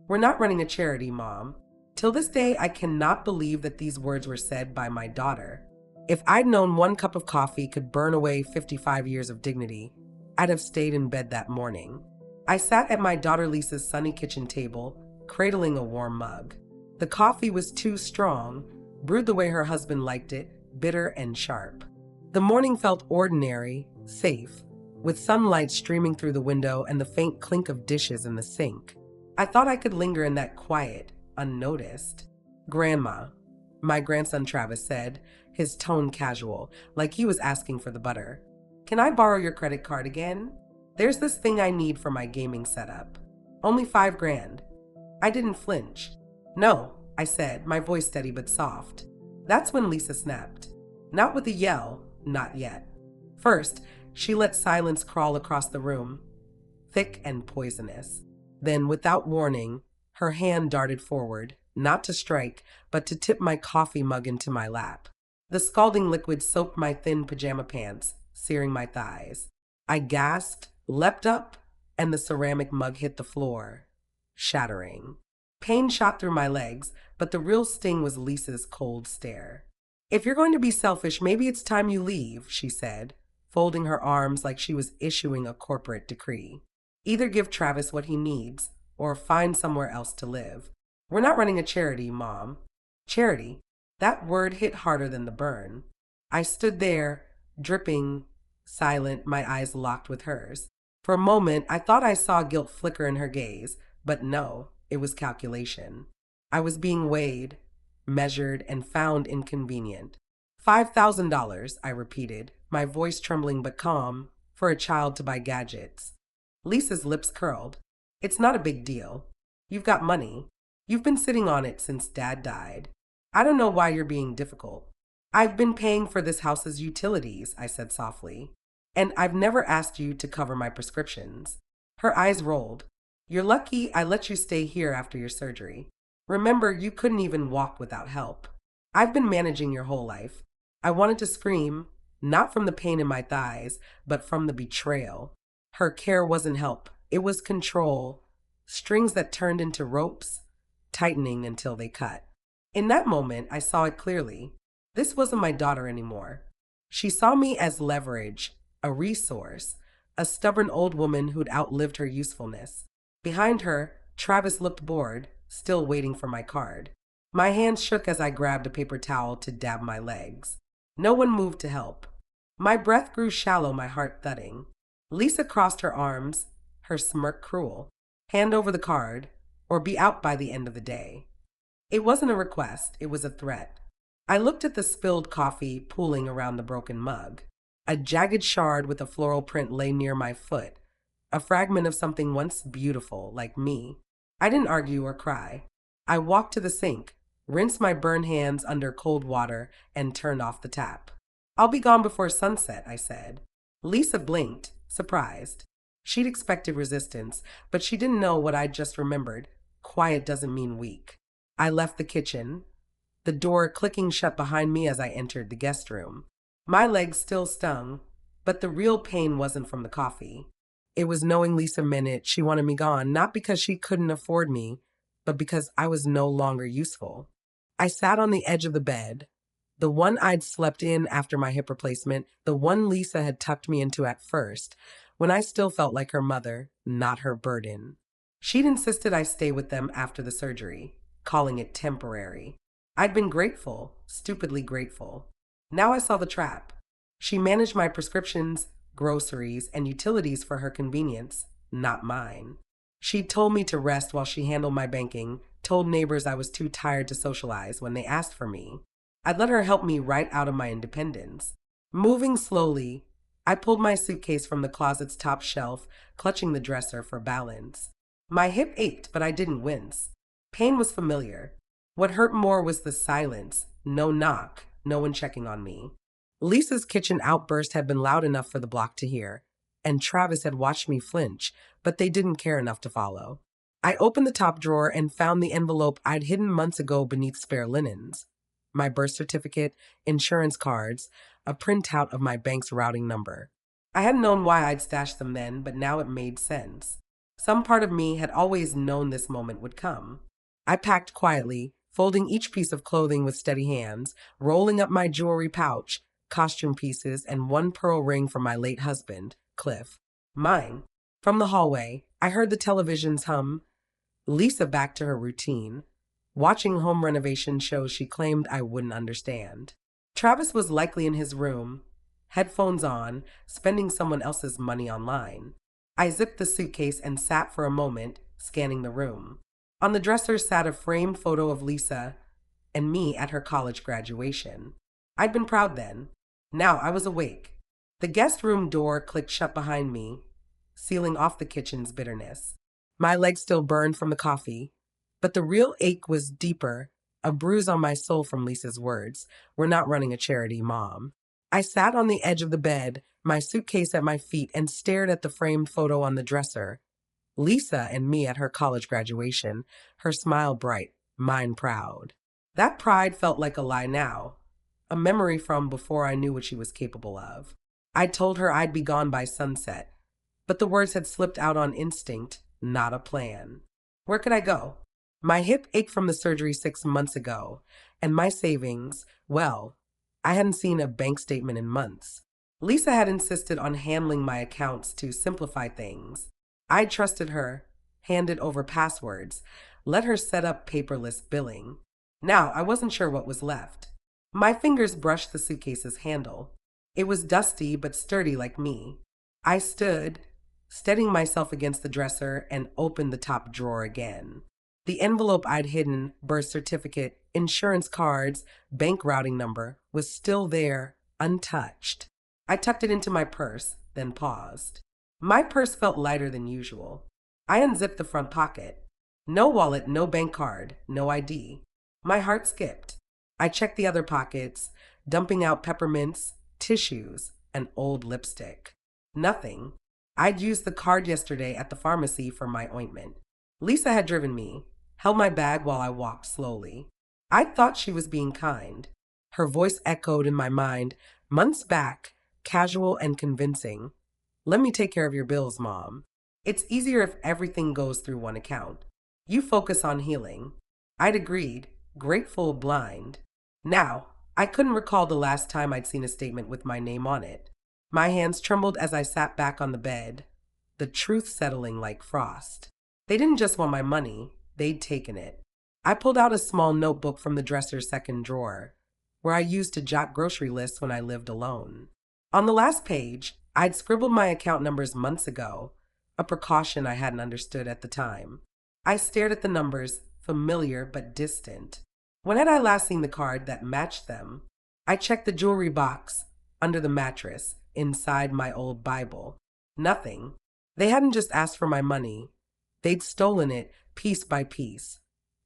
We're not running a charity, Mom. Till this day, I cannot believe that these words were said by my daughter. If I'd known one cup of coffee could burn away 55 years of dignity, I'd have stayed in bed that morning. I sat at my daughter Lisa's sunny kitchen table, cradling a warm mug. The coffee was too strong, brewed the way her husband liked it, bitter and sharp. The morning felt ordinary, safe, with sunlight streaming through the window and the faint clink of dishes in the sink. I thought I could linger in that quiet, unnoticed. "Grandma," my grandson Travis said, his tone casual, like he was asking for the butter. "Can I borrow your credit card again? There's this thing I need for my gaming setup. Only $5,000. I didn't flinch. "No," I said, my voice steady but soft. That's when Lisa snapped. Not with a yell, not yet. First, she let silence crawl across the room, thick and poisonous. Then, without warning, her hand darted forward, not to strike, but to tip my coffee mug into my lap. The scalding liquid soaked my thin pajama pants, searing my thighs. I gasped, leapt up, and the ceramic mug hit the floor, shattering. Pain shot through my legs, but the real sting was Lisa's cold stare. "If you're going to be selfish, maybe it's time you leave," she said, folding her arms like she was issuing a corporate decree. "Either give Travis what he needs, or find somewhere else to live. We're not running a charity, Mom." Charity? That word hit harder than the burn. I stood there, dripping, silent, my eyes locked with hers. For a moment, I thought I saw guilt flicker in her gaze, but no, it was calculation. I was being weighed, measured, and found inconvenient. $5,000, I repeated, my voice trembling but calm, for a child to buy gadgets. Lisa's lips curled. "It's not a big deal. You've got money. You've been sitting on it since Dad died. I don't know why you're being difficult." "I've been paying for this house's utilities," I said softly. "And I've never asked you to cover my prescriptions." Her eyes rolled. "You're lucky I let you stay here after your surgery. Remember, you couldn't even walk without help. I've been managing your whole life." I wanted to scream, not from the pain in my thighs, but from the betrayal. Her care wasn't help. It was control. Strings that turned into ropes, tightening until they cut. In that moment, I saw it clearly. This wasn't my daughter anymore. She saw me as leverage, a resource, a stubborn old woman who'd outlived her usefulness. Behind her, Travis looked bored, still waiting for my card. My hands shook as I grabbed a paper towel to dab my legs. No one moved to help. My breath grew shallow, my heart thudding. Lisa crossed her arms, her smirk cruel. "Hand over the card, or be out by the end of the day." It wasn't a request, it was a threat. I looked at the spilled coffee pooling around the broken mug. A jagged shard with a floral print lay near my foot, a fragment of something once beautiful, like me. I didn't argue or cry. I walked to the sink, rinsed my burned hands under cold water, and turned off the tap. "I'll be gone before sunset," I said. Lisa blinked, surprised. She'd expected resistance, but she didn't know what I'd just remembered. Quiet doesn't mean weak. I left the kitchen, the door clicking shut behind me as I entered the guest room. My legs still stung, but the real pain wasn't from the coffee. It was knowing Lisa meant it. She wanted me gone, not because she couldn't afford me, but because I was no longer useful. I sat on the edge of the bed, the one I'd slept in after my hip replacement, the one Lisa had tucked me into at first, when I still felt like her mother, not her burden. She'd insisted I stay with them after the surgery, calling it temporary. I'd been grateful, stupidly grateful. Now I saw the trap. She managed my prescriptions, groceries, and utilities for her convenience, not mine. She'd told me to rest while she handled my banking, told neighbors I was too tired to socialize when they asked for me. I'd let her help me right out of my independence. Moving slowly, I pulled my suitcase from the closet's top shelf, clutching the dresser for balance. My hip ached, but I didn't wince. Pain was familiar. What hurt more was the silence. No knock, no one checking on me. Lisa's kitchen outburst had been loud enough for the block to hear, and Travis had watched me flinch, but they didn't care enough to follow. I opened the top drawer and found the envelope I'd hidden months ago beneath spare linens. My birth certificate, insurance cards, a printout of my bank's routing number. I hadn't known why I'd stashed them then, but now it made sense. Some part of me had always known this moment would come. I packed quietly, folding each piece of clothing with steady hands, rolling up my jewelry pouch, costume pieces, and one pearl ring from my late husband, Cliff. Mine. From the hallway, I heard the television's hum, Lisa back to her routine, watching home renovation shows she claimed I wouldn't understand. Travis was likely in his room, headphones on, spending someone else's money online. I zipped the suitcase and sat for a moment, scanning the room. On the dresser sat a framed photo of Lisa and me at her college graduation. I'd been proud then. Now I was awake. The guest room door clicked shut behind me, sealing off the kitchen's bitterness. My legs still burned from the coffee, but the real ache was deeper, a bruise on my soul from Lisa's words. We're not running a charity, Mom. I sat on the edge of the bed, my suitcase at my feet, and stared at the framed photo on the dresser. Lisa and me at her college graduation, her smile bright, mine proud. That pride felt like a lie now, a memory from before I knew what she was capable of. I told her I'd be gone by sunset, but the words had slipped out on instinct, not a plan. Where could I go? My hip ached from the surgery 6 months ago, and my savings, well, I hadn't seen a bank statement in months. Lisa had insisted on handling my accounts to simplify things. I trusted her, handed over passwords, let her set up paperless billing. Now I wasn't sure what was left. My fingers brushed the suitcase's handle. It was dusty but sturdy like me. I stood, steadying myself against the dresser, and opened the top drawer again. The envelope I'd hidden, birth certificate, insurance cards, bank routing number, was still there, untouched. I tucked it into my purse, then paused. My purse felt lighter than usual. I unzipped the front pocket. No wallet, no bank card, no ID. My heart skipped. I checked the other pockets, dumping out peppermints, tissues, and old lipstick. Nothing. I'd used the card yesterday at the pharmacy for my ointment. Lisa had driven me, held my bag while I walked slowly. I thought she was being kind. Her voice echoed in my mind, months back, casual and convincing. Let me take care of your bills, Mom. It's easier if everything goes through one account. You focus on healing. I'd agreed, grateful blind. Now, I couldn't recall the last time I'd seen a statement with my name on it. My hands trembled as I sat back on the bed, the truth settling like frost. They didn't just want my money, they'd taken it. I pulled out a small notebook from the dresser's second drawer, where I used to jot grocery lists when I lived alone. On the last page, I'd scribbled my account numbers months ago, a precaution I hadn't understood at the time. I stared at the numbers, familiar but distant. When had I last seen the card that matched them? I checked the jewelry box, under the mattress, inside my old Bible. Nothing. They hadn't just asked for my money. They'd stolen it piece by piece,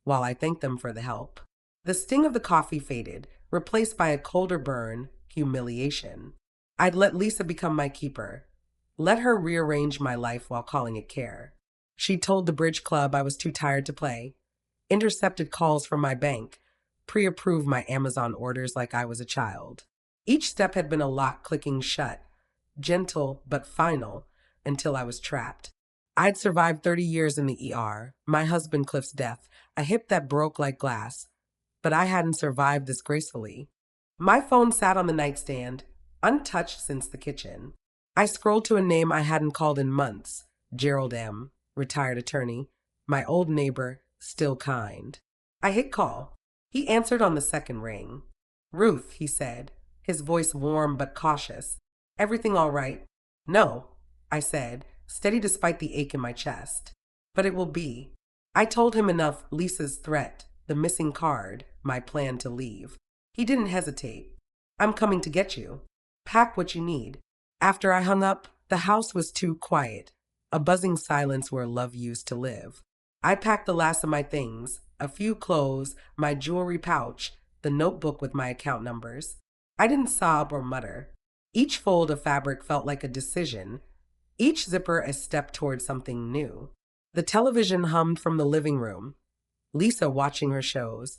while I thanked them for the help. The sting of the coffee faded, replaced by a colder burn, humiliation. I'd let Lisa become my keeper, let her rearrange my life while calling it care. She told the bridge club I was too tired to play, intercepted calls from my bank, pre-approved my Amazon orders like I was a child. Each step had been a lock clicking shut, gentle but final, until I was trapped. I'd survived 30 years in the ER, my husband Cliff's death, a hip that broke like glass, but I hadn't survived this gracefully. My phone sat on the nightstand, untouched since the kitchen. I scrolled to a name I hadn't called in months, Gerald M., retired attorney, my old neighbor, still kind. I hit call. He answered on the second ring. Ruth, he said, his voice warm but cautious. Everything all right? No, I said, steady despite the ache in my chest. But it will be. I told him enough, Lisa's threat, the missing card, my plan to leave. He didn't hesitate. I'm coming to get you. Pack what you need. After I hung up, the house was too quiet, a buzzing silence where love used to live. I packed the last of my things, a few clothes, my jewelry pouch, the notebook with my account numbers. I didn't sob or mutter. Each fold of fabric felt like a decision, each zipper a step toward something new. The television hummed from the living room, Lisa watching her shows,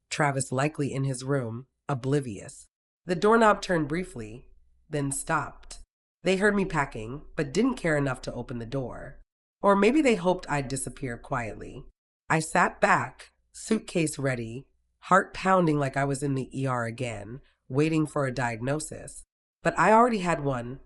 Travis likely in his room, oblivious. The doorknob turned briefly, then stopped. They heard me packing, but didn't care enough to open the door. Or maybe they hoped I'd disappear quietly. I sat back, suitcase ready, heart pounding like I was in the ER again, waiting for a diagnosis. But I already had one.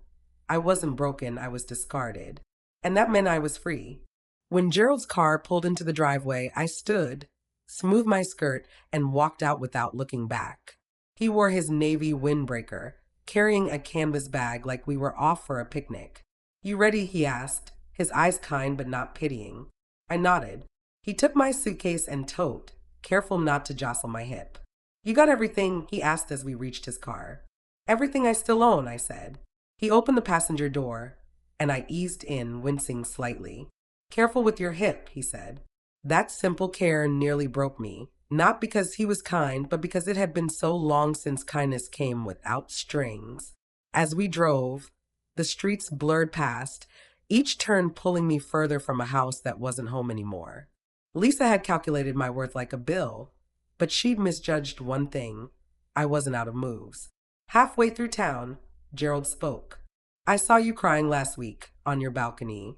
I wasn't broken, I was discarded. And that meant I was free. When Gerald's car pulled into the driveway, I stood, smoothed my skirt, and walked out without looking back. He wore his navy windbreaker, carrying a canvas bag like we were off for a picnic. You ready? He asked, his eyes kind but not pitying. I nodded. He took my suitcase and tote, careful not to jostle my hip. You got everything? He asked as we reached his car. Everything I still own, I said. He opened the passenger door, and I eased in, wincing slightly. Careful with your hip, he said. That simple care nearly broke me, not because he was kind, but because it had been so long since kindness came without strings. As we drove, the streets blurred past, each turn pulling me further from a house that wasn't home anymore. Lisa had calculated my worth like a bill, but she'd misjudged one thing. I wasn't out of moves. Halfway through town, Gerald spoke. I saw you crying last week on your balcony,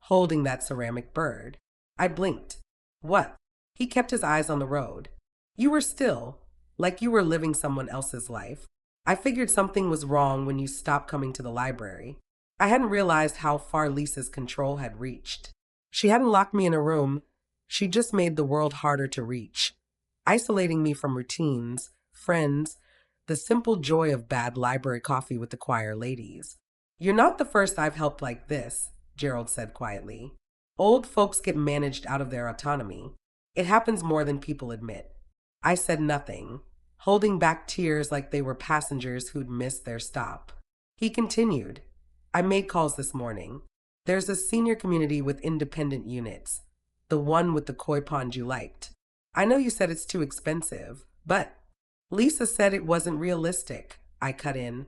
holding that ceramic bird. I blinked. What? He kept his eyes on the road. You were still, like you were living someone else's life. I figured something was wrong when you stopped coming to the library. I hadn't realized how far Lisa's control had reached. She hadn't locked me in a room. She just made the world harder to reach, isolating me from routines, friends, the simple joy of bad library coffee with the choir ladies. You're not the first I've helped like this, Gerald said quietly. Old folks get managed out of their autonomy. It happens more than people admit. I said nothing, holding back tears like they were passengers who'd missed their stop. He continued. I made calls this morning. There's a senior community with independent units, the one with the koi pond you liked. I know you said it's too expensive, but Lisa said it wasn't realistic, I cut in,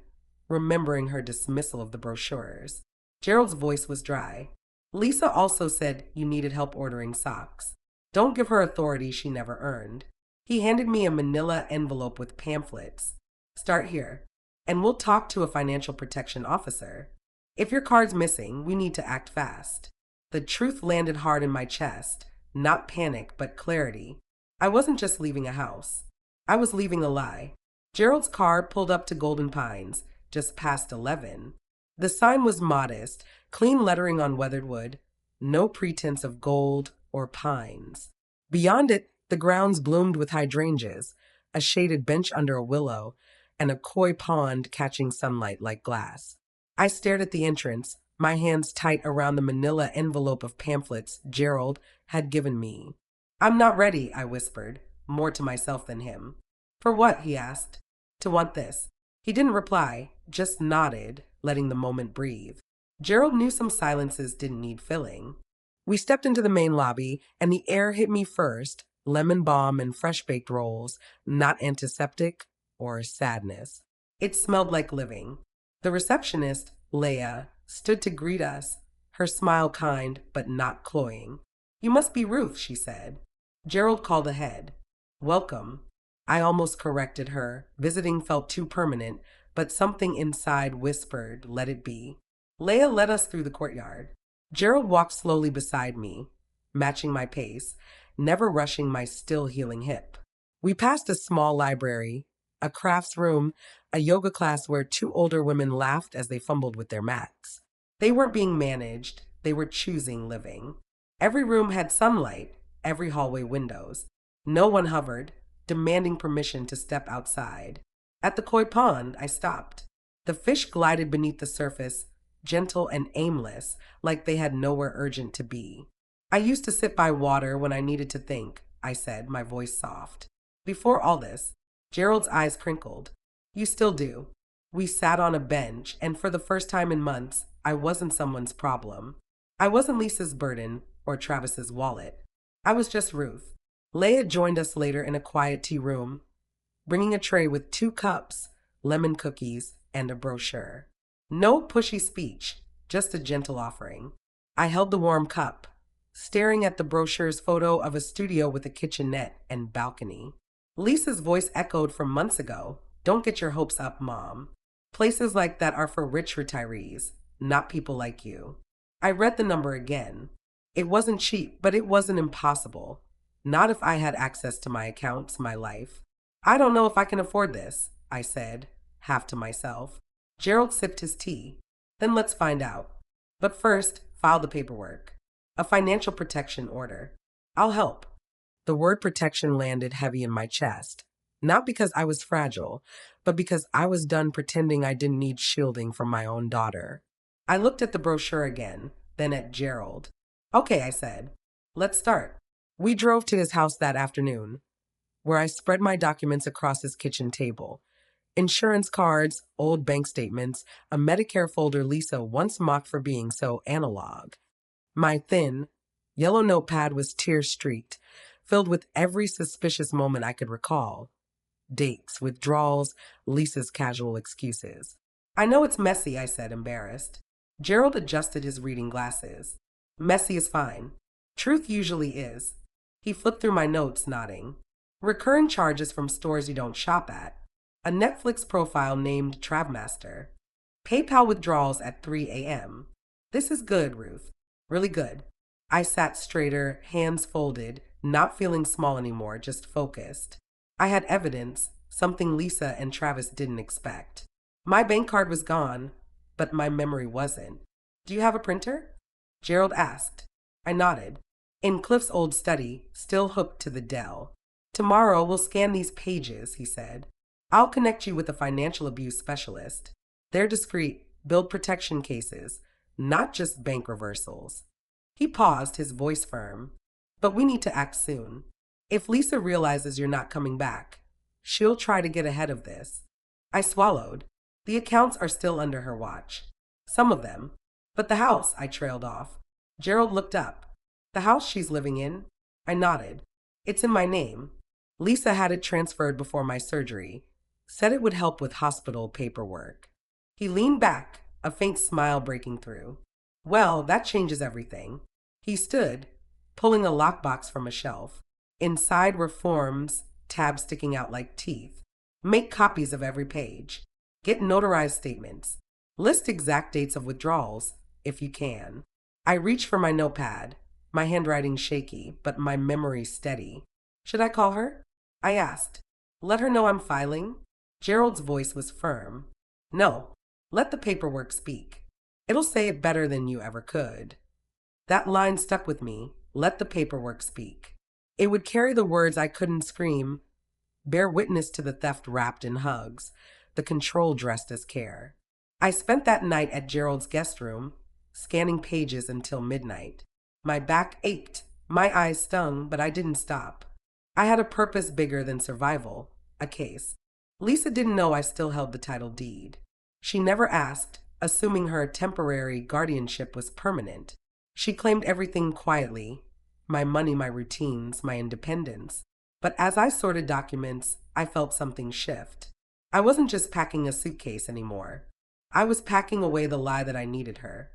remembering her dismissal of the brochures. Gerald's voice was dry. Lisa also said you needed help ordering socks. Don't give her authority she never earned. He handed me a manila envelope with pamphlets. Start here, and we'll talk to a financial protection officer. If your card's missing, we need to act fast. The truth landed hard in my chest, not panic, but clarity. I wasn't just leaving a house. I was leaving a lie. Gerald's car pulled up to Golden Pines, just past 11. The sign was modest, clean lettering on weathered wood, no pretense of gold or pines. Beyond it, the grounds bloomed with hydrangeas, a shaded bench under a willow, and a koi pond catching sunlight like glass. I stared at the entrance, my hands tight around the manila envelope of pamphlets Gerald had given me. I'm not ready, I whispered, more to myself than him. For what? He asked. To want this. He didn't reply, just nodded, letting the moment breathe. Gerald knew some silences didn't need filling. We stepped into the main lobby, and the air hit me first, lemon balm and fresh-baked rolls, not antiseptic or sadness. It smelled like living. The receptionist, Leah, stood to greet us, her smile kind but not cloying. You must be Ruth, she said. Gerald called ahead. Welcome. I almost corrected her. Visiting felt too permanent, but something inside whispered, let it be. Leah led us through the courtyard. Gerald walked slowly beside me, matching my pace, never rushing my still healing hip. We passed a small library, a crafts room, a yoga class where two older women laughed as they fumbled with their mats. They weren't being managed, they were choosing living. Every room had sunlight, every hallway windows. No one hovered, demanding permission to step outside. At the koi pond, I stopped. The fish glided beneath the surface, gentle and aimless, like they had nowhere urgent to be. I used to sit by water when I needed to think, I said, my voice soft. Before all this, Gerald's eyes crinkled. You still do. We sat on a bench, and for the first time in months, I wasn't someone's problem. I wasn't Lisa's burden or Travis's wallet. I was just Ruth. Leah joined us later in a quiet tea room, bringing a tray with 2 cups, lemon cookies, and a brochure. No pushy speech, just a gentle offering. I held the warm cup, staring at the brochure's photo of a studio with a kitchenette and balcony. Lisa's voice echoed from months ago. Don't get your hopes up, Mom. Places like that are for rich retirees, not people like you. I read the number again. It wasn't cheap, but it wasn't impossible. Not if I had access to my accounts, my life. I don't know if I can afford this, I said, half to myself. Gerald sipped his tea. Then let's find out. But first, file the paperwork. A financial protection order. I'll help. The word protection landed heavy in my chest. Not because I was fragile, but because I was done pretending I didn't need shielding from my own daughter. I looked at the brochure again, then at Gerald. Okay, I said. Let's start. We drove to his house that afternoon, where I spread my documents across his kitchen table. Insurance cards, old bank statements, a Medicare folder Lisa once mocked for being so analog. My thin, yellow notepad was tear-streaked, filled with every suspicious moment I could recall. Dates, withdrawals, Lisa's casual excuses. I know it's messy, I said, embarrassed. Gerald adjusted his reading glasses. Messy is fine. Truth usually is. He flipped through my notes, nodding. Recurring charges from stores you don't shop at. A Netflix profile named Travmaster. PayPal withdrawals at 3 a.m. This is good, Ruth. Really good. I sat straighter, hands folded, not feeling small anymore, just focused. I had evidence, something Lisa and Travis didn't expect. My bank card was gone, but my memory wasn't. Do you have a printer? Gerald asked. I nodded. In Cliff's old study, still hooked to the Dell. Tomorrow we'll scan these pages, he said. I'll connect you with a financial abuse specialist. They're discreet, build protection cases, not just bank reversals. He paused, his voice firm. But we need to act soon. If Lisa realizes you're not coming back, she'll try to get ahead of this. I swallowed. The accounts are still under her watch. Some of them. But the house, I trailed off. Gerald looked up. The house she's living in? I nodded. It's in my name. Lisa had it transferred before my surgery. Said it would help with hospital paperwork. He leaned back, a faint smile breaking through. Well, that changes everything. He stood, pulling a lockbox from a shelf. Inside were forms, tabs sticking out like teeth. Make copies of every page. Get notarized statements. List exact dates of withdrawals, if you can. I reached for my notepad, my handwriting shaky, but my memory steady. Should I call her? I asked. Let her know I'm filing? Gerald's voice was firm. No, let the paperwork speak. It'll say it better than you ever could. That line stuck with me. Let the paperwork speak. It would carry the words I couldn't scream, bear witness to the theft wrapped in hugs, the control dressed as care. I spent that night at Gerald's guest room, scanning pages until midnight. My back ached, my eyes stung, but I didn't stop. I had a purpose bigger than survival, a case. Lisa didn't know I still held the title deed. She never asked, assuming her temporary guardianship was permanent. She claimed everything quietly, my money, my routines, my independence. But as I sorted documents, I felt something shift. I wasn't just packing a suitcase anymore. I was packing away the lie that I needed her.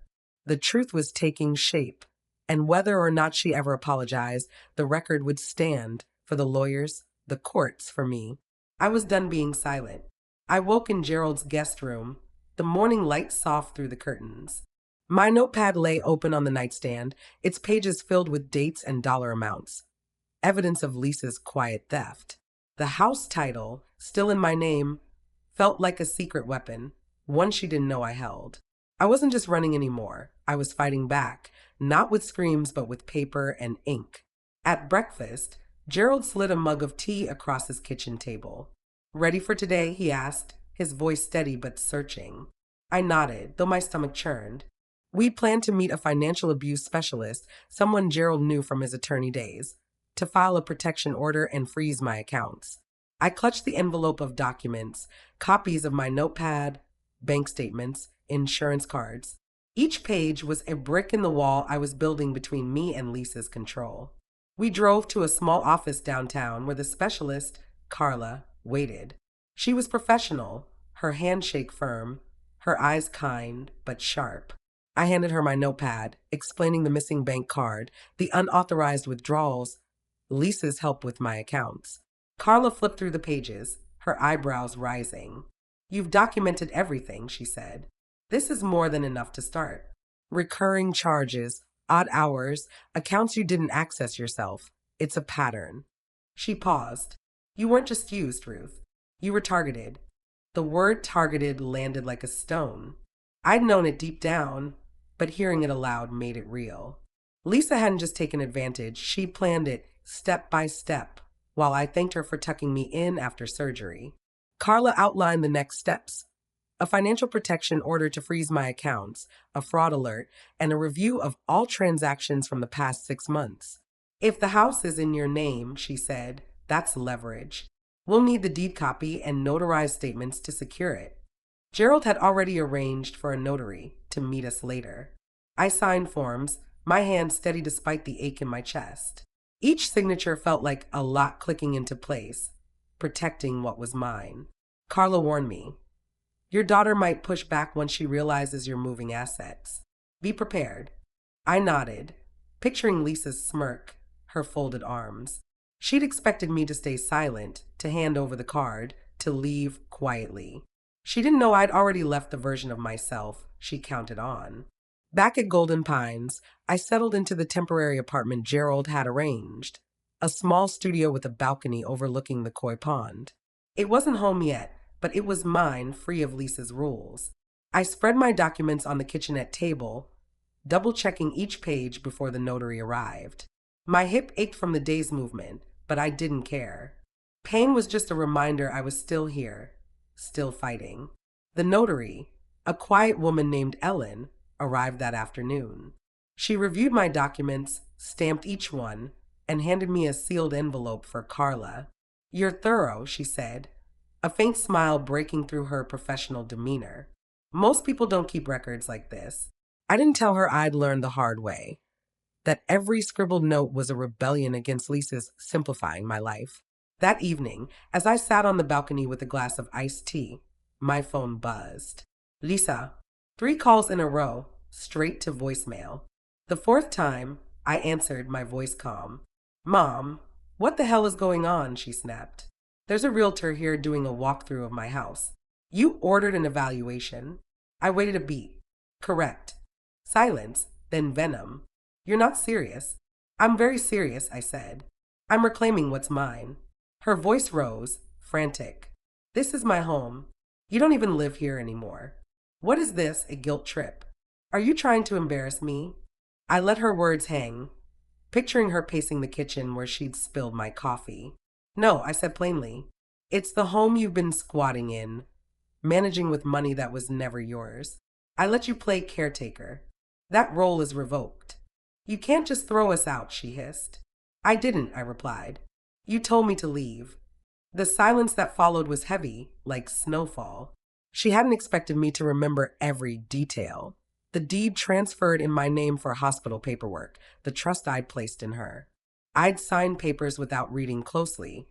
The truth was taking shape, and whether or not she ever apologized, the record would stand for the lawyers, the courts, for me. I was done being silent. I woke in Gerald's guest room, the morning light soft through the curtains. My notepad lay open on the nightstand, its pages filled with dates and dollar amounts. Evidence of Lisa's quiet theft. The house title, still in my name, felt like a secret weapon, one she didn't know I held. I wasn't just running anymore. I was fighting back, not with screams but with paper and ink. At breakfast, Gerald slid a mug of tea across his kitchen table. Ready for today? He asked, his voice steady but searching. I nodded, though my stomach churned. We planned to meet a financial abuse specialist, someone Gerald knew from his attorney days, to file a protection order and freeze my accounts. I clutched the envelope of documents, copies of my notepad, bank statements, insurance cards. Each page was a brick in the wall I was building between me and Lisa's control. We drove to a small office downtown where the specialist, Carla, waited. She was professional, her handshake firm, her eyes kind but sharp. I handed her my notepad, explaining the missing bank card, the unauthorized withdrawals, Lisa's help with my accounts. Carla flipped through the pages, her eyebrows rising. You've documented everything, she said. This is more than enough to start. Recurring charges, Odd hours, accounts you didn't access yourself. It's a pattern. She paused. You weren't just used, Ruth. You were targeted. The word targeted landed like a stone. I'd known it deep down, but hearing it aloud made it real. Lisa hadn't just taken advantage, she planned it step by step, while I thanked her for tucking me in after surgery. Carla outlined the next steps: a financial protection order to freeze my accounts, a fraud alert, and a review of all transactions from the past 6 months. If the house is in your name, she said, that's leverage. We'll need the deed copy and notarized statements to secure it. Gerald had already arranged for a notary to meet us later. I signed forms, my hand steady despite the ache in my chest. Each signature felt like a lock clicking into place, protecting what was mine. Carla warned me. Your daughter might push back once she realizes you're moving assets. Be prepared. I nodded, picturing Lisa's smirk, her folded arms. She'd expected me to stay silent, to hand over the card, to leave quietly. She didn't know I'd already left the version of myself she counted on. Back at Golden Pines, I settled into the temporary apartment Gerald had arranged, a small studio with a balcony overlooking the koi pond. It wasn't home yet, but it was mine, free of Lisa's rules. I spread my documents on the kitchenette table, double-checking each page before the notary arrived. My hip ached from the day's movement, but I didn't care. Pain was just a reminder I was still here, still fighting. The notary, a quiet woman named Ellen, arrived that afternoon. She reviewed my documents, stamped each one, and handed me a sealed envelope for Carla. You're thorough, she said, a faint smile breaking through her professional demeanor. Most people don't keep records like this. I didn't tell her I'd learned the hard way, that every scribbled note was a rebellion against Lisa's simplifying my life. That evening, as I sat on the balcony with a glass of iced tea, my phone buzzed. Lisa, 3 calls in a row, straight to voicemail. The 4th time, I answered, my voice calm. Mom, what the hell is going on? She snapped. There's a realtor here doing a walkthrough of my house. You ordered an evaluation. I waited a beat. Correct. Silence, then venom. You're not serious. I'm very serious, I said. I'm reclaiming what's mine. Her voice rose, frantic. This is my home. You don't even live here anymore. What is this, a guilt trip? Are you trying to embarrass me? I let her words hang, picturing her pacing the kitchen where she'd spilled my coffee. No, I said plainly. It's the home you've been squatting in, managing with money that was never yours. I let you play caretaker. That role is revoked. You can't just throw us out, she hissed. I didn't, I replied. You told me to leave. The silence that followed was heavy, like snowfall. She hadn't expected me to remember every detail. The deed transferred in my name for hospital paperwork, the trust I'd placed in her. I'd signed papers without reading closely,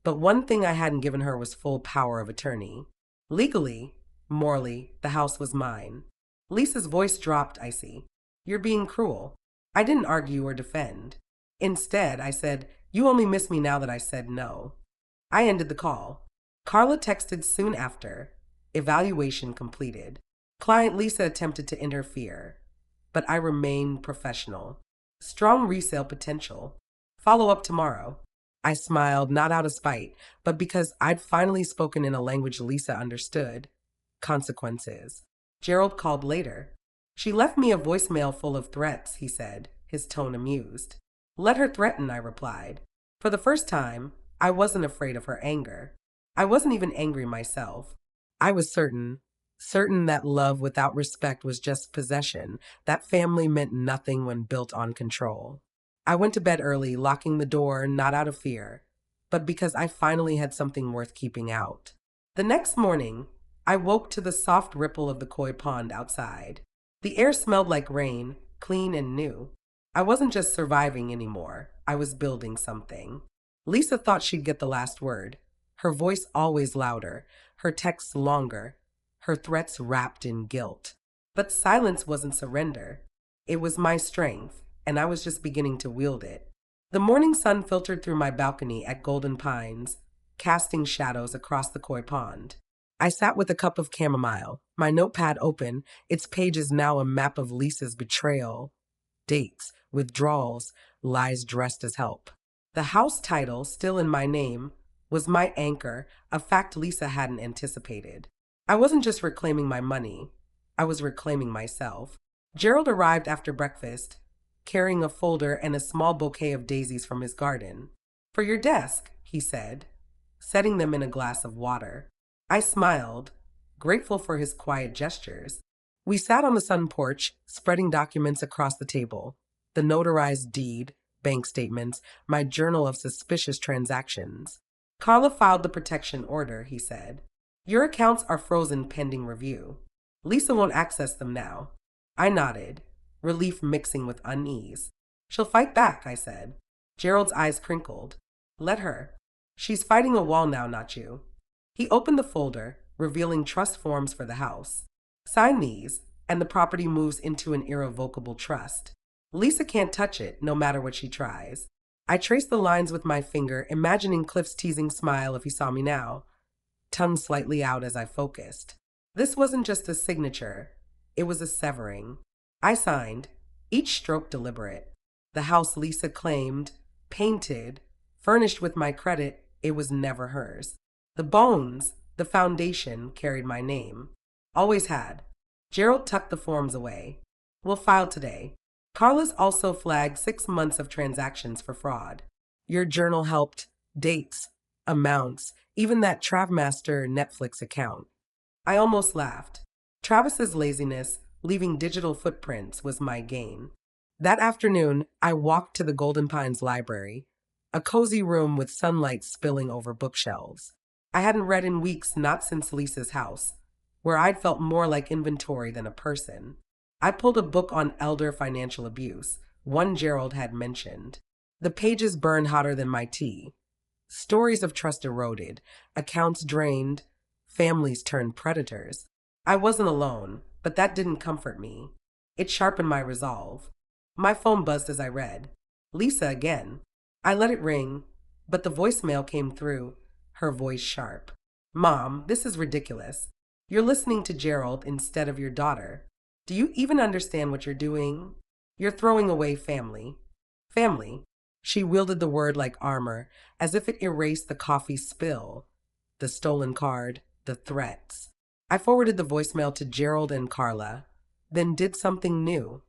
but one thing I hadn't given her was full power of attorney. Legally, morally, the house was mine. Lisa's voice dropped icy. You're being cruel. I didn't argue or defend. Instead, I said, you only miss me now that I said no. I ended the call. Carla texted soon after. Evaluation completed. Client Lisa attempted to interfere, but I remained professional. Strong resale potential. Follow up tomorrow. I smiled, not out of spite, but because I'd finally spoken in a language Lisa understood. Consequences. Gerald called later. She left me a voicemail full of threats, he said, his tone amused. Let her threaten, I replied. For the first time, I wasn't afraid of her anger. I wasn't even angry myself. I was certain that love without respect was just possession, that family meant nothing when built on control. I went to bed early, locking the door, not out of fear, but because I finally had something worth keeping out. The next morning, I woke to the soft ripple of the koi pond outside. The air smelled like rain, clean and new. I wasn't just surviving anymore. I was building something. Lisa thought she'd get the last word. Her voice always louder, her texts longer, her threats wrapped in guilt. But silence wasn't surrender. It was my strength, and I was just beginning to wield it. The morning sun filtered through my balcony at Golden Pines, casting shadows across the koi pond. I sat with a cup of chamomile, my notepad open, its pages now a map of Lisa's betrayal, dates, withdrawals, lies dressed as help. The house title, still in my name, was my anchor, a fact Lisa hadn't anticipated. I wasn't just reclaiming my money, I was reclaiming myself. Gerald arrived after breakfast, carrying a folder and a small bouquet of daisies from his garden. For your desk, he said, setting them in a glass of water. I smiled, grateful for his quiet gestures. We sat on the sun porch, spreading documents across the table. The notarized deed, bank statements, my journal of suspicious transactions. Carla filed the protection order, he said. Your accounts are frozen pending review. Lisa won't access them now. I nodded, relief mixing with unease. She'll fight back, I said. Gerald's eyes crinkled. Let her. She's fighting a wall now, not you. He opened the folder, revealing trust forms for the house. Sign these, and the property moves into an irrevocable trust. Lisa can't touch it, no matter what she tries. I traced the lines with my finger, imagining Cliff's teasing smile if he saw me now, tongue slightly out as I focused. This wasn't just a signature, it was a severing. I signed, each stroke deliberate. The house Lisa claimed, painted, furnished with my credit, it was never hers. The bones, the foundation, carried my name. Always had. Gerald tucked the forms away. We'll file today. Carla's also flagged 6 months of transactions for fraud. Your journal helped. Dates, amounts, even that Travmaster Netflix account. I almost laughed. Travis's laziness, leaving digital footprints, was my gain. That afternoon, I walked to the Golden Pines Library, a cozy room with sunlight spilling over bookshelves. I hadn't read in weeks, not since Lisa's house, where I'd felt more like inventory than a person. I pulled a book on elder financial abuse, one Gerald had mentioned. The pages burned hotter than my tea. Stories of trust eroded, accounts drained, families turned predators. I wasn't alone, but that didn't comfort me. It sharpened my resolve. My phone buzzed as I read. Lisa again. I let it ring, but the voicemail came through, her voice sharp. Mom, this is ridiculous. You're listening to Gerald instead of your daughter. Do you even understand what you're doing? You're throwing away family. Family. She wielded the word like armor, as if it erased the coffee spill, the stolen card, the threats. I forwarded the voicemail to Gerald and Carla, then did something new.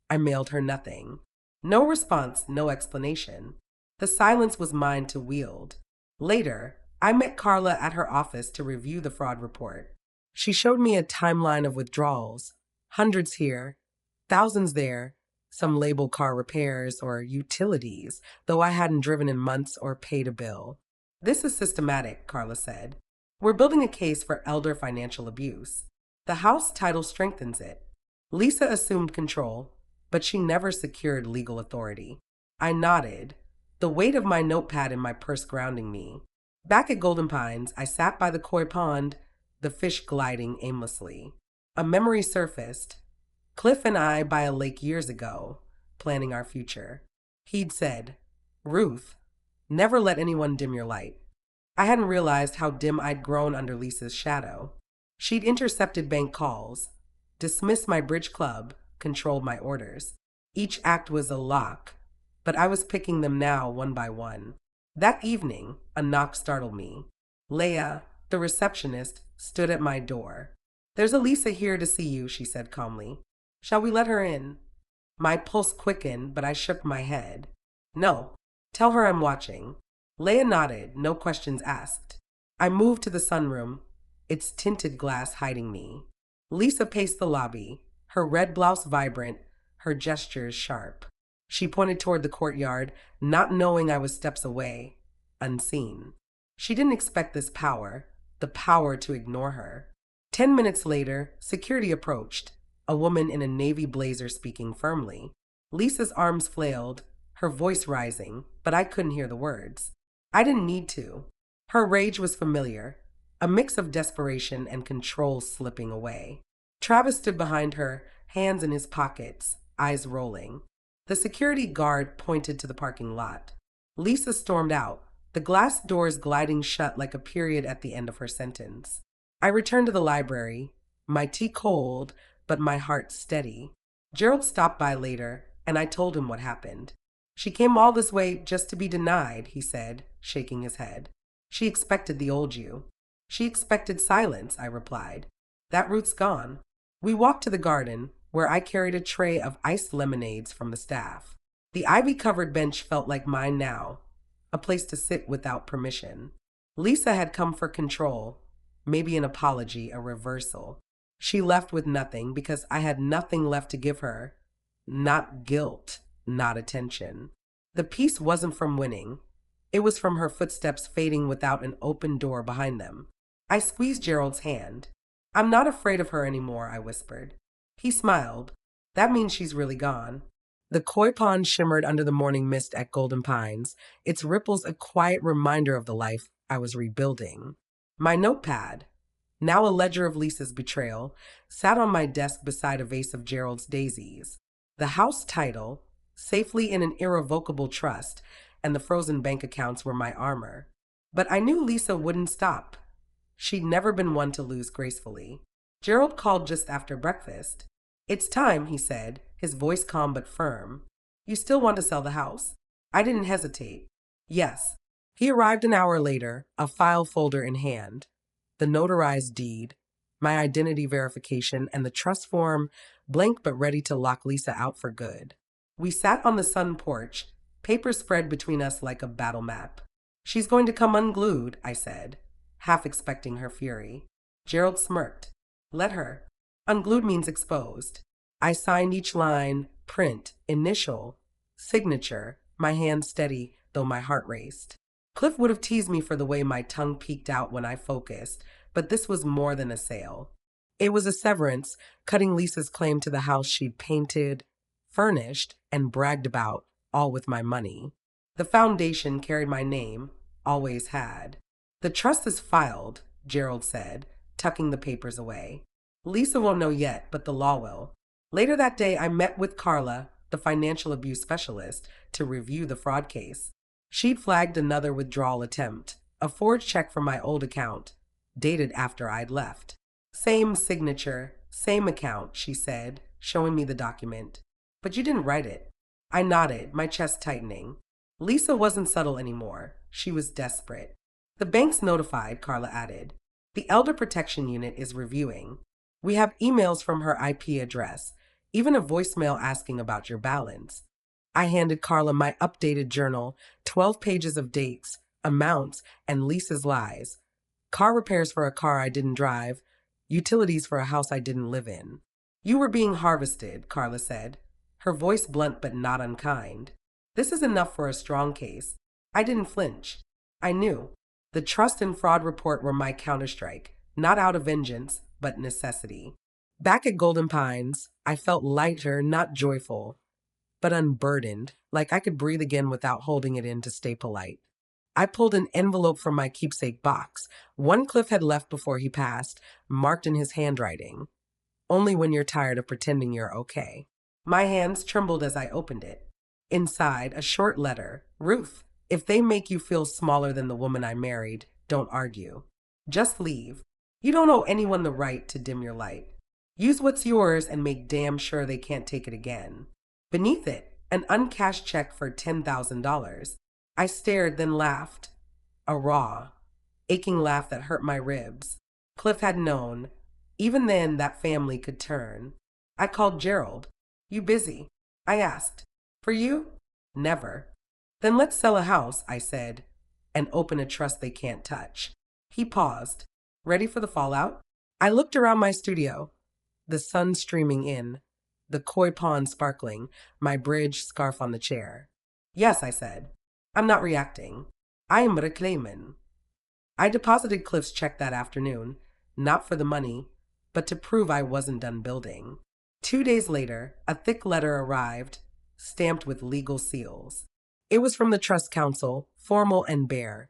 I mailed her nothing. No response, no explanation. The silence was mine to wield. Later, I met Carla at her office to review the fraud report. She showed me a timeline of withdrawals. Hundreds here, thousands there, some labeled car repairs or utilities, though I hadn't driven in months or paid a bill. This is systematic, Carla said. We're building a case for elder financial abuse. The house title strengthens it. Lisa assumed control, but she never secured legal authority. I nodded, the weight of my notepad in my purse grounding me. Back at Golden Pines, I sat by the koi pond, the fish gliding aimlessly. A memory surfaced. Cliff and I by a lake years ago, planning our future. He'd said, Ruth, never let anyone dim your light. I hadn't realized how dim I'd grown under Lisa's shadow. She'd intercepted bank calls, dismissed my bridge club, controlled my orders. Each act was a lock, but I was picking them now one by one. That evening, a knock startled me. Leah, the receptionist, stood at my door. There's a Lisa here to see you, she said calmly. Shall we let her in? My pulse quickened, but I shook my head. No, tell her I'm watching. Leah nodded, no questions asked. I moved to the sunroom, its tinted glass hiding me. Lisa paced the lobby, her red blouse vibrant, her gestures sharp. She pointed toward the courtyard, not knowing I was steps away, unseen. She didn't expect this power, the power to ignore her. 10 minutes later, security approached, a woman in a navy blazer speaking firmly. Lisa's arms flailed, her voice rising, but I couldn't hear the words. I didn't need to. Her rage was familiar, a mix of desperation and control slipping away. Travis stood behind her, hands in his pockets, eyes rolling. The security guard pointed to the parking lot. Lisa stormed out, the glass doors gliding shut like a period at the end of her sentence. I returned to the library, my tea cold, but my heart steady. Gerald stopped by later, and I told him what happened. She came all this way just to be denied, he said, shaking his head. She expected the old you. She expected silence, I replied. That Ruth's gone. We walked to the garden, where I carried a tray of iced lemonades from the staff. The ivy-covered bench felt like mine now, a place to sit without permission. Lisa had come for control, maybe an apology, a reversal. She left with nothing because I had nothing left to give her. Not guilt, not attention. The peace wasn't from winning. It was from her footsteps fading without an open door behind them. I squeezed Gerald's hand. I'm not afraid of her anymore, I whispered. He smiled. That means she's really gone. The koi pond shimmered under the morning mist at Golden Pines, its ripples a quiet reminder of the life I was rebuilding. My notepad, now a ledger of Lisa's betrayal, sat on my desk beside a vase of Gerald's daisies. The house title, safely in an irrevocable trust, and the frozen bank accounts were my armor. But I knew Lisa wouldn't stop. She'd never been one to lose gracefully. Gerald called just after breakfast. It's time, he said, his voice calm but firm. You still want to sell the house? I didn't hesitate. Yes. He arrived an hour later, a file folder in hand. The notarized deed, my identity verification, and the trust form, blank but ready to lock Lisa out for good. We sat on the sun porch, paper spread between us like a battle map. She's going to come unglued, I said, half expecting her fury. Gerald smirked. Let her. Unglued means exposed. I signed each line, print, initial, signature, my hand steady, though my heart raced. Cliff would have teased me for the way my tongue peeked out when I focused, but this was more than a sale. It was a severance, cutting Lisa's claim to the house she'd painted, furnished, and bragged about, all with my money. The foundation carried my name, always had. The trust is filed, Gerald said, tucking the papers away. Lisa won't know yet, but the law will. Later that day, I met with Carla, the financial abuse specialist, to review the fraud case. She'd flagged another withdrawal attempt, a forged check from my old account, dated after I'd left. Same signature, same account, she said, showing me the document. But you didn't write it. I nodded, my chest tightening. Lisa wasn't subtle anymore. She was desperate. The bank's notified, Carla added. The Elder Protection Unit is reviewing. We have emails from her IP address, even a voicemail asking about your balance. I handed Carla my updated journal, 12 pages of dates, amounts, and Lisa's lies. Car repairs for a car I didn't drive, utilities for a house I didn't live in. You were being harvested, Carla said, her voice blunt but not unkind. This is enough for a strong case. I didn't flinch. I knew. The trust and fraud report were my counterstrike, not out of vengeance, but necessity. Back at Golden Pines, I felt lighter, not joyful, but unburdened, like I could breathe again without holding it in to stay polite. I pulled an envelope from my keepsake box, one Cliff had left before he passed, marked in his handwriting. Only when you're tired of pretending you're okay. My hands trembled as I opened it. Inside, a short letter. Ruth, if they make you feel smaller than the woman I married, don't argue. Just leave. You don't owe anyone the right to dim your light. Use what's yours and make damn sure they can't take it again. Beneath it, an uncashed check for $10,000. I stared, then laughed. A raw, aching laugh that hurt my ribs. Cliff had known. Even then, that family could turn. I called Gerald. You busy? I asked. For you? Never. Then let's sell a house, I said, and open a trust they can't touch. He paused. Ready for the fallout? I looked around my studio, the sun streaming in, the koi pond sparkling, my bridge scarf on the chair. Yes, I said. I'm not reacting. I am reclaiming. I deposited Cliff's check that afternoon, not for the money, but to prove I wasn't done building. 2 days later, a thick letter arrived, stamped with legal seals. It was from the Trust Council, formal and bare.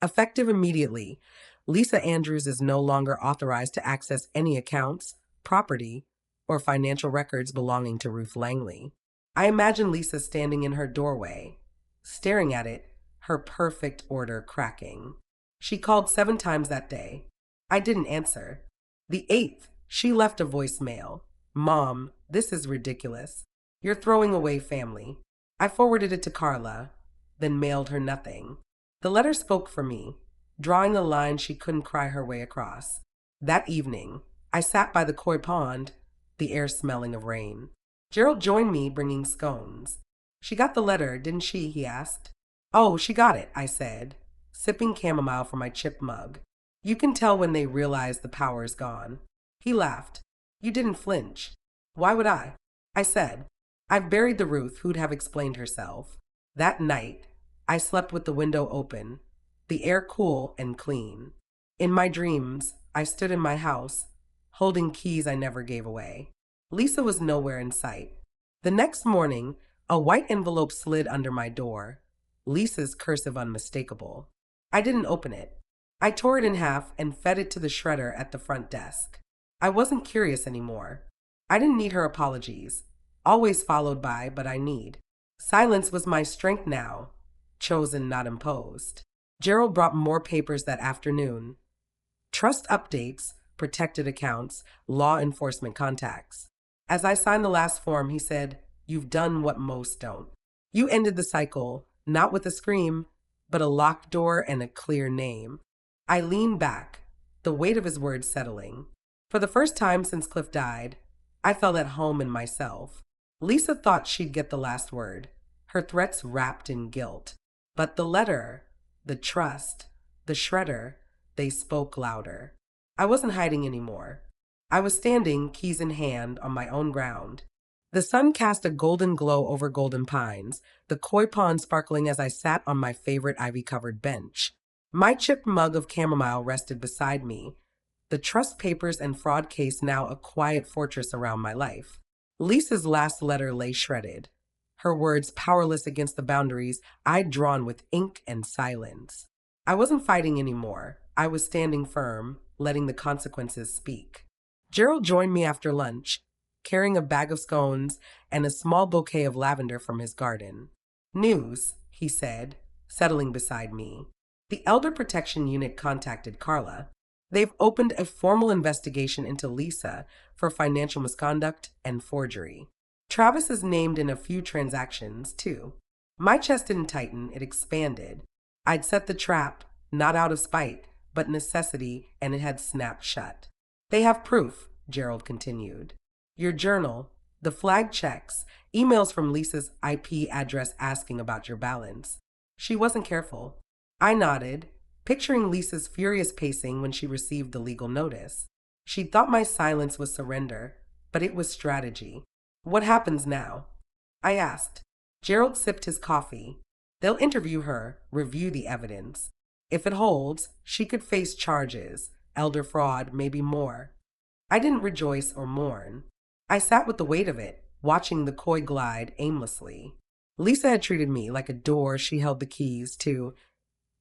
Effective immediately, Lisa Andrews is no longer authorized to access any accounts, property, or financial records belonging to Ruth Langley. I imagine Lisa standing in her doorway, staring at it, her perfect order cracking. She called 7 times that day. I didn't answer. The 8th, she left a voicemail. Mom, this is ridiculous. You're throwing away family. I forwarded it to Carla, then mailed her nothing. The letter spoke for me, drawing a line she couldn't cry her way across. That evening, I sat by the koi pond, the air smelling of rain. Gerald joined me, bringing scones. She got the letter, didn't she? He asked. Oh, she got it, I said, sipping chamomile from my chipped mug. You can tell when they realize the power's gone. He laughed. You didn't flinch. Why would I? I said. I've buried the Ruth who'd have explained herself. That night, I slept with the window open, the air cool and clean. In my dreams, I stood in my house, holding keys I never gave away. Lisa was nowhere in sight. The next morning, a white envelope slid under my door, Lisa's cursive unmistakable. I didn't open it. I tore it in half and fed it to the shredder at the front desk. I wasn't curious anymore. I didn't need her apologies, always followed by, but I need. Silence was my strength now, chosen, not imposed. Gerald brought more papers that afternoon. Trust updates, protected accounts, law enforcement contacts. As I signed the last form, he said, You've done what most don't. You ended the cycle, not with a scream, but a locked door and a clear name. I leaned back, the weight of his words settling. For the first time since Cliff died, I felt at home in myself. Lisa thought she'd get the last word, her threats wrapped in guilt. But the letter, the trust, the shredder, they spoke louder. I wasn't hiding anymore. I was standing, keys in hand, on my own ground. The sun cast a golden glow over golden pines, the koi pond sparkling as I sat on my favorite ivy-covered bench. My chipped mug of chamomile rested beside me, the trust papers and fraud case now a quiet fortress around my life. Lisa's last letter lay shredded, her words powerless against the boundaries I'd drawn with ink and silence. I wasn't fighting anymore. I was standing firm, letting the consequences speak. Gerald joined me after lunch, carrying a bag of scones and a small bouquet of lavender from his garden. News, he said, settling beside me. The Elder Protection Unit contacted Carla. They've opened a formal investigation into Lisa for financial misconduct and forgery. Travis is named in a few transactions, too. My chest didn't tighten, it expanded. I'd set the trap, not out of spite, but necessity, and it had snapped shut. They have proof, Gerald continued. Your journal, the flag checks, emails from Lisa's IP address asking about your balance. She wasn't careful. I nodded, picturing Lisa's furious pacing when she received the legal notice. She'd thought my silence was surrender, but it was strategy. What happens now? I asked. Gerald sipped his coffee. They'll interview her, review the evidence. If it holds, she could face charges, elder fraud, maybe more. I didn't rejoice or mourn. I sat with the weight of it, watching the koi glide aimlessly. Lisa had treated me like a door she held the keys to,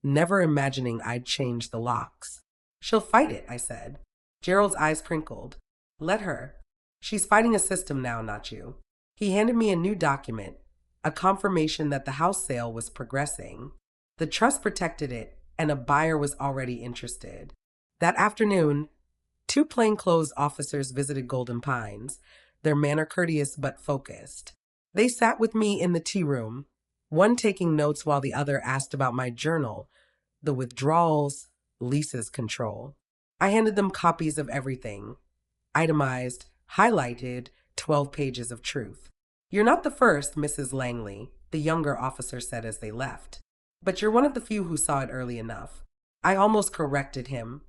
never imagining I'd change the locks. She'll fight it, I said. Gerald's eyes crinkled. Let her. She's fighting a system now, not you. He handed me a new document, a confirmation that the house sale was progressing. The trust protected it, and a buyer was already interested. That afternoon, 2 plainclothes officers visited Golden Pines, their manner courteous but focused. They sat with me in the tea room, one taking notes while the other asked about my journal, the withdrawals, Lisa's control. I handed them copies of everything, itemized, highlighted, 12 pages of truth. You're not the first, Mrs. Langley, the younger officer said as they left. But you're one of the few who saw it early enough. I almost corrected him.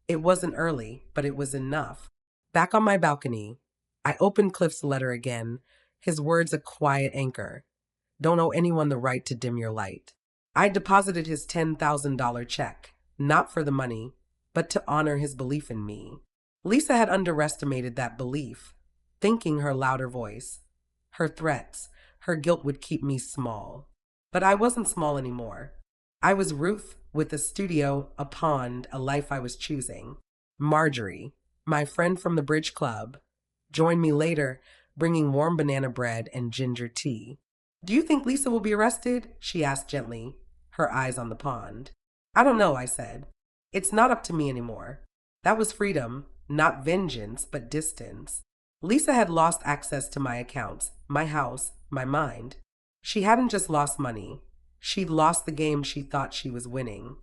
It wasn't early, but it was enough. Back on my balcony, I opened Cliff's letter again, his words a quiet anchor. Don't owe anyone the right to dim your light. I deposited his $10,000 check, not for the money, but to honor his belief in me. Lisa had underestimated that belief, thinking her louder voice, her threats, her guilt would keep me small. But I wasn't small anymore. I was Ruth with a studio, a pond, a life I was choosing. Marjorie, my friend from the bridge club, joined me later, bringing warm banana bread and ginger tea. Do you think Lisa will be arrested? She asked gently, her eyes on the pond. I don't know, I said. It's not up to me anymore. That was freedom, not vengeance, but distance. Lisa had lost access to my accounts, my house, my mind. She hadn't just lost money, she'd lost the game she thought she was winning.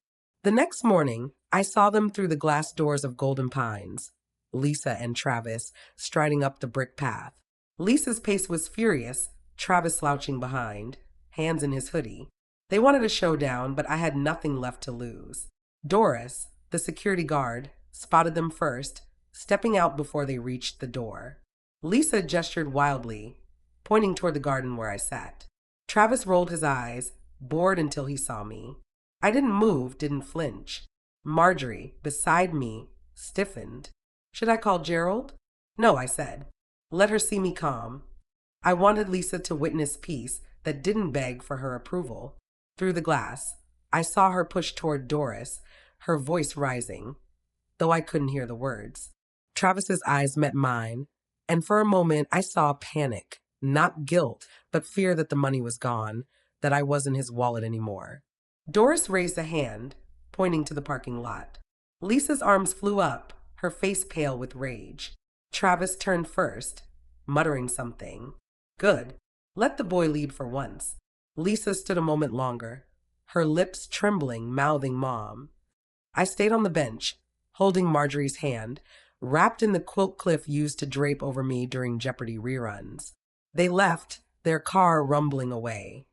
The next morning, I saw them through the glass doors of Golden Pines, Lisa and Travis striding up the brick path. Lisa's pace was furious, Travis slouching behind, hands in his hoodie. They wanted a showdown, but I had nothing left to lose. Doris, the security guard, spotted them first, stepping out before they reached the door. Lisa gestured wildly, pointing toward the garden where I sat. Travis rolled his eyes, bored until he saw me. I didn't move, didn't flinch. Marjorie, beside me, stiffened. Should I call Gerald? No, I said. Let her see me calm. I wanted Lisa to witness peace that didn't beg for her approval. Through the glass, I saw her push toward Doris, her voice rising, though I couldn't hear the words. Travis's eyes met mine, and for a moment I saw panic, not guilt, but fear that the money was gone, that I wasn't his wallet anymore. Doris raised a hand, pointing to the parking lot. Lisa's arms flew up, her face pale with rage. Travis turned first, muttering something. Good. Let the boy lead for once. Lisa stood a moment longer, her lips trembling, mouthing Mom. I stayed on the bench, holding Marjorie's hand, wrapped in the quilt Cliff used to drape over me during Jeopardy reruns. They left, their car rumbling away,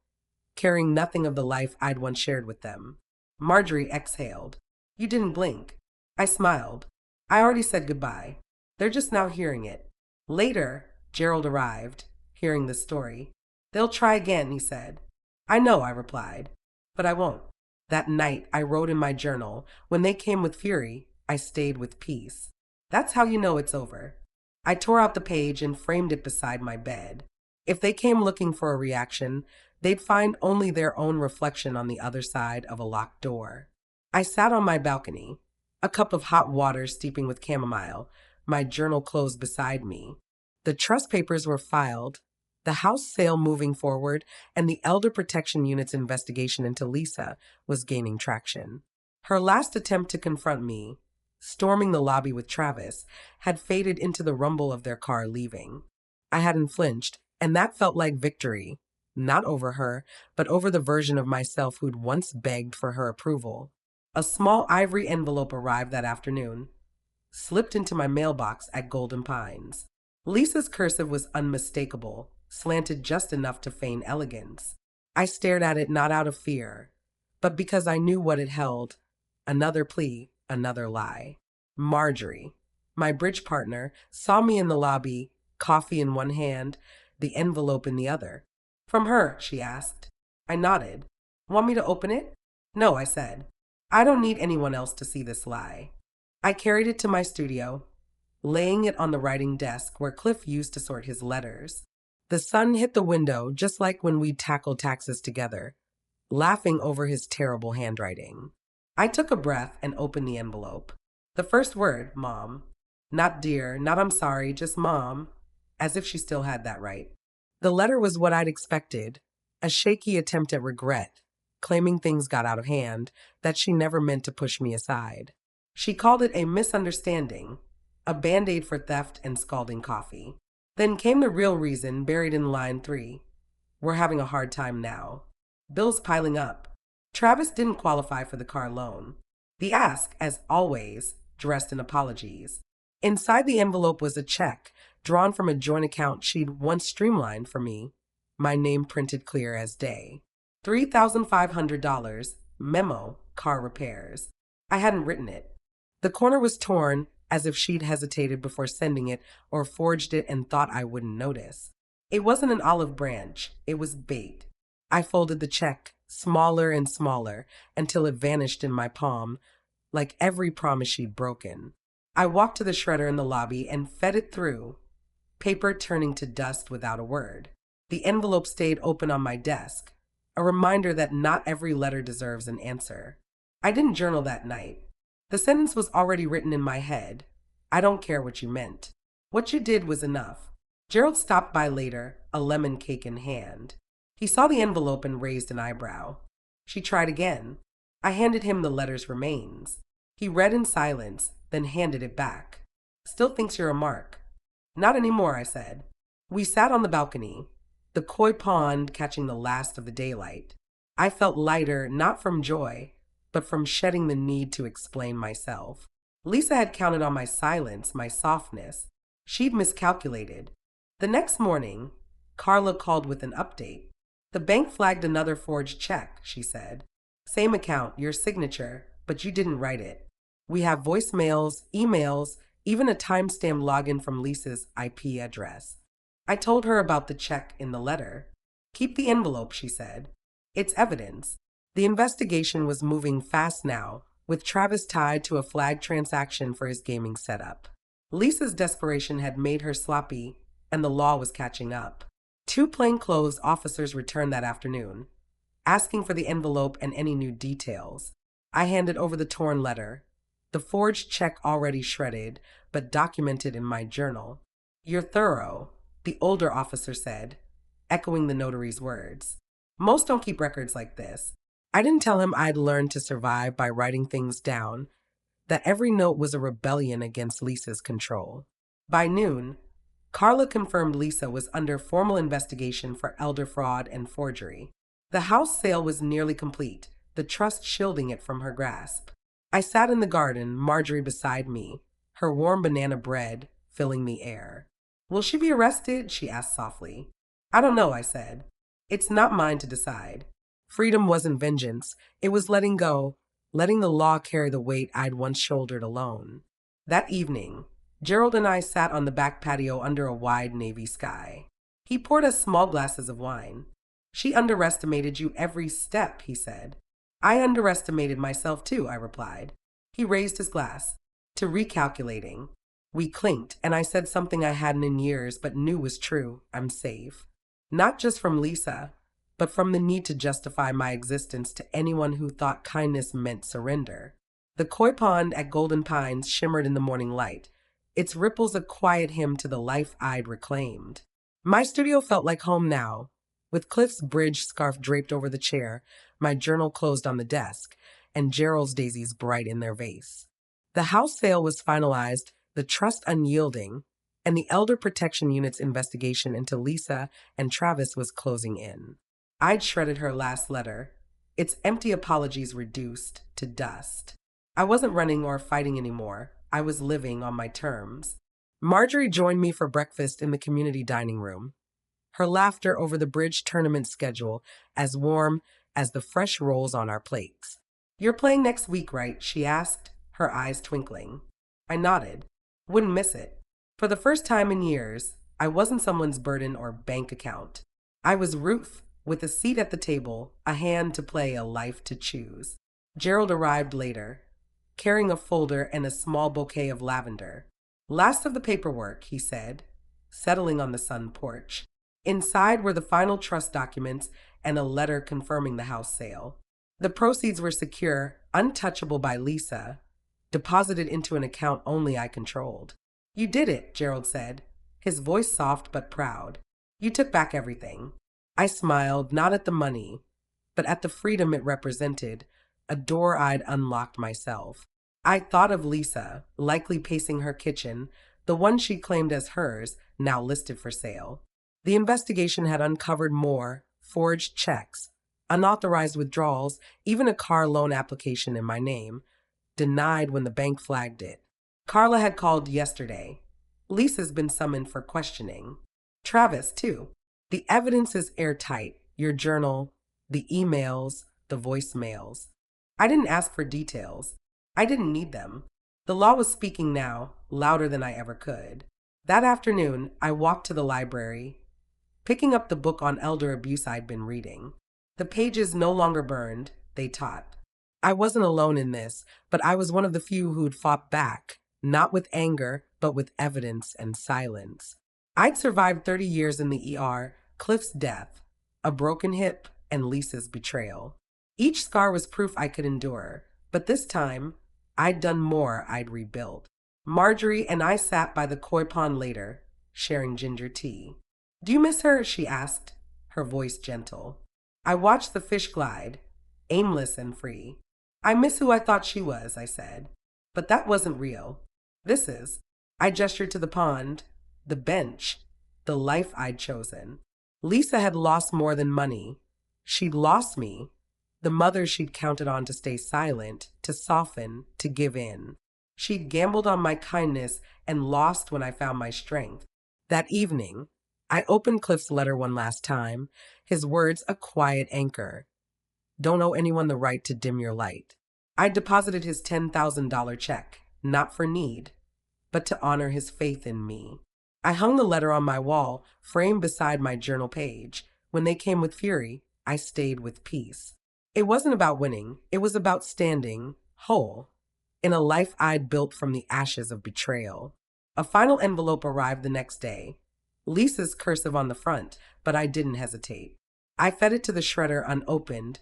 carrying nothing of the life I'd once shared with them. Marjorie exhaled. You didn't blink. I smiled. I already said goodbye. They're just now hearing it. Later, Gerald arrived, hearing the story. They'll try again, he said. I know, I replied, but I won't. That night, I wrote in my journal, when they came with fury, I stayed with peace. That's how you know it's over. I tore out the page and framed it beside my bed. If they came looking for a reaction, they'd find only their own reflection on the other side of a locked door. I sat on my balcony, a cup of hot water steeping with chamomile, my journal closed beside me. The trust papers were filed, the house sale moving forward, and the Elder Protection Unit's investigation into Lisa was gaining traction. Her last attempt to confront me, storming the lobby with Travis, had faded into the rumble of their car leaving. I hadn't flinched, and that felt like victory, not over her, but over the version of myself who'd once begged for her approval. A small ivory envelope arrived that afternoon, slipped into my mailbox at Golden Pines. Lisa's cursive was unmistakable, slanted just enough to feign elegance. I stared at it not out of fear, but because I knew what it held. Another plea, another lie. Marjorie, my bridge partner, saw me in the lobby, coffee in one hand, the envelope in the other. From her, she asked. I nodded. Want me to open it? No, I said. I don't need anyone else to see this lie. I carried it to my studio, laying it on the writing desk where Cliff used to sort his letters. The sun hit the window just like when we'd tackled taxes together, laughing over his terrible handwriting. I took a breath and opened the envelope. The first word, Mom. Not dear, not I'm sorry, just Mom, as if she still had that right. The letter was what I'd expected, a shaky attempt at regret, claiming things got out of hand, that she never meant to push me aside. She called it a misunderstanding, a band-aid for theft and scalding coffee. Then came the real reason buried in line 3. We're having a hard time now. Bills piling up. Travis didn't qualify for the car loan. The ask, as always, dressed in apologies. Inside the envelope was a check, drawn from a joint account she'd once streamlined for me, my name printed clear as day. $3,500, memo, car repairs. I hadn't written it. The corner was torn, as if she'd hesitated before sending it or forged it and thought I wouldn't notice. It wasn't an olive branch, it was bait. I folded the check, smaller and smaller, until it vanished in my palm, like every promise she'd broken. I walked to the shredder in the lobby and fed it through, paper turning to dust without a word. The envelope stayed open on my desk, a reminder that not every letter deserves an answer. I didn't journal that night. The sentence was already written in my head. I don't care what you meant. What you did was enough. Gerald stopped by later, a lemon cake in hand. He saw the envelope and raised an eyebrow. She tried again. I handed him the letter's remains. He read in silence, then handed it back. Still thinks you're a mark. Not anymore, I said. We sat on the balcony, the koi pond catching the last of the daylight. I felt lighter, not from joy, but from shedding the need to explain myself. Lisa had counted on my silence, my softness. She'd miscalculated. The next morning, Carla called with an update. The bank flagged another forged check, she said. Same account, your signature, but you didn't write it. We have voicemails, emails, even a timestamp login from Lisa's IP address. I told her about the check in the letter. Keep the envelope, she said. It's evidence. The investigation was moving fast now, with Travis tied to a flagged transaction for his gaming setup. Lisa's desperation had made her sloppy, and the law was catching up. Two plainclothes officers returned that afternoon, asking for the envelope and any new details. I handed over the torn letter, the forged check already shredded, but documented in my journal. You're thorough, the older officer said, echoing the notary's words. Most don't keep records like this. I didn't tell him I'd learned to survive by writing things down, that every note was a rebellion against Lisa's control. By noon, Carla confirmed Lisa was under formal investigation for elder fraud and forgery. The house sale was nearly complete, the trust shielding it from her grasp. I sat in the garden, Marjorie beside me, her warm banana bread filling the air. Will she be arrested? She asked softly. I don't know, I said. It's not mine to decide. Freedom wasn't vengeance. It was letting go, letting the law carry the weight I'd once shouldered alone. That evening, Gerald and I sat on the back patio under a wide navy sky. He poured us small glasses of wine. She underestimated you every step, he said. I underestimated myself too, I replied. He raised his glass. To recalculating. We clinked, and I said something I hadn't in years but knew was true. I'm safe. Not just from Lisa, but from the need to justify my existence to anyone who thought kindness meant surrender. The koi pond at Golden Pines shimmered in the morning light, its ripples a quiet hymn to the life I'd reclaimed. My studio felt like home now, with Cliff's bridge scarf draped over the chair, my journal closed on the desk, and Gerald's daisies bright in their vase. The house sale was finalized, the trust unyielding, and the Elder Protection Unit's investigation into Lisa and Travis was closing in. I'd shredded her last letter, its empty apologies reduced to dust. I wasn't running or fighting anymore. I was living on my terms. Marjorie joined me for breakfast in the community dining room, her laughter over the bridge tournament schedule as warm as the fresh rolls on our plates. You're playing next week, right? She asked, her eyes twinkling. I nodded. Wouldn't miss it. For the first time in years, I wasn't someone's burden or bank account. I was Ruth, with a seat at the table, a hand to play, a life to choose. Gerald arrived later, carrying a folder and a small bouquet of lavender. Last of the paperwork, he said, settling on the sun porch. Inside were the final trust documents and a letter confirming the house sale. The proceeds were secure, untouchable by Lisa, deposited into an account only I controlled. You did it, Gerald said, his voice soft but proud. You took back everything. I smiled, not at the money, but at the freedom it represented, a door I'd unlocked myself. I thought of Lisa, likely pacing her kitchen, the one she claimed as hers, now listed for sale. The investigation had uncovered more, forged checks, unauthorized withdrawals, even a car loan application in my name, denied when the bank flagged it. Carla had called yesterday. Lisa's been summoned for questioning. Travis, too. The evidence is airtight. Your journal, the emails, the voicemails. I didn't ask for details. I didn't need them. The law was speaking now, louder than I ever could. That afternoon, I walked to the library, picking up the book on elder abuse I'd been reading. The pages no longer burned, they taught. I wasn't alone in this, but I was one of the few who'd fought back, not with anger, but with evidence and silence. I'd survived 30 years in the ER, Cliff's death, a broken hip, and Lisa's betrayal. Each scar was proof I could endure, but this time, I'd done more. I'd rebuilt. Marjorie and I sat by the koi pond later, sharing ginger tea. Do you miss her? She asked, her voice gentle. I watched the fish glide, aimless and free. I miss who I thought she was, I said. But that wasn't real. This is. I gestured to the pond, the bench, the life I'd chosen. Lisa had lost more than money. She'd lost me, the mother she'd counted on to stay silent, to soften, to give in. She'd gambled on my kindness and lost when I found my strength. That evening, I opened Cliff's letter one last time, his words a quiet anchor. Don't owe anyone the right to dim your light. I deposited his $10,000 check, not for need, but to honor his faith in me. I hung the letter on my wall, framed beside my journal page. When they came with fury, I stayed with peace. It wasn't about winning, it was about standing whole in a life I'd built from the ashes of betrayal. A final envelope arrived the next day, Lisa's cursive on the front, but I didn't hesitate. I fed it to the shredder unopened,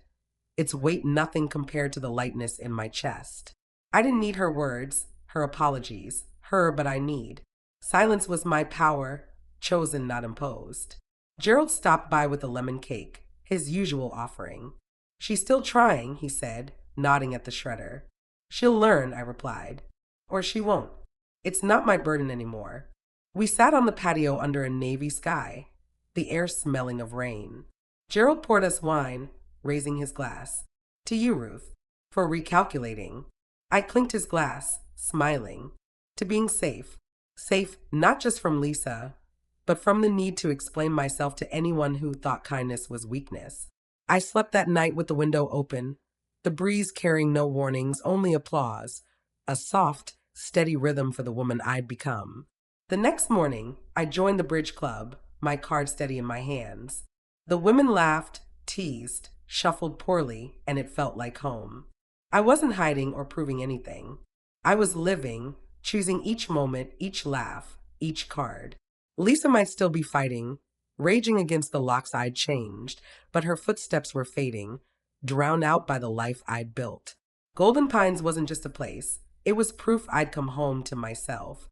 its weight nothing compared to the lightness in my chest. I didn't need her words, her apologies, but I need. Silence was my power, chosen, not imposed. Gerald stopped by with a lemon cake, his usual offering. She's still trying, he said, nodding at the shredder. She'll learn, I replied. Or she won't. It's not my burden anymore. We sat on the patio under a navy sky, the air smelling of rain. Gerald poured us wine, raising his glass. To you, Ruth, for recalculating. I clinked his glass, smiling. To being safe. Safe not just from Lisa, but from the need to explain myself to anyone who thought kindness was weakness. I slept that night with the window open, the breeze carrying no warnings, only applause, a soft, steady rhythm for the woman I'd become. The next morning, I joined the bridge club, my card steady in my hands. The women laughed, teased, shuffled poorly, and it felt like home. I wasn't hiding or proving anything. I was living, choosing each moment, each laugh, each card. Lisa might still be fighting, raging against the locks I'd changed, but her footsteps were fading, drowned out by the life I'd built. Golden Pines wasn't just a place. It was proof I'd come home to myself.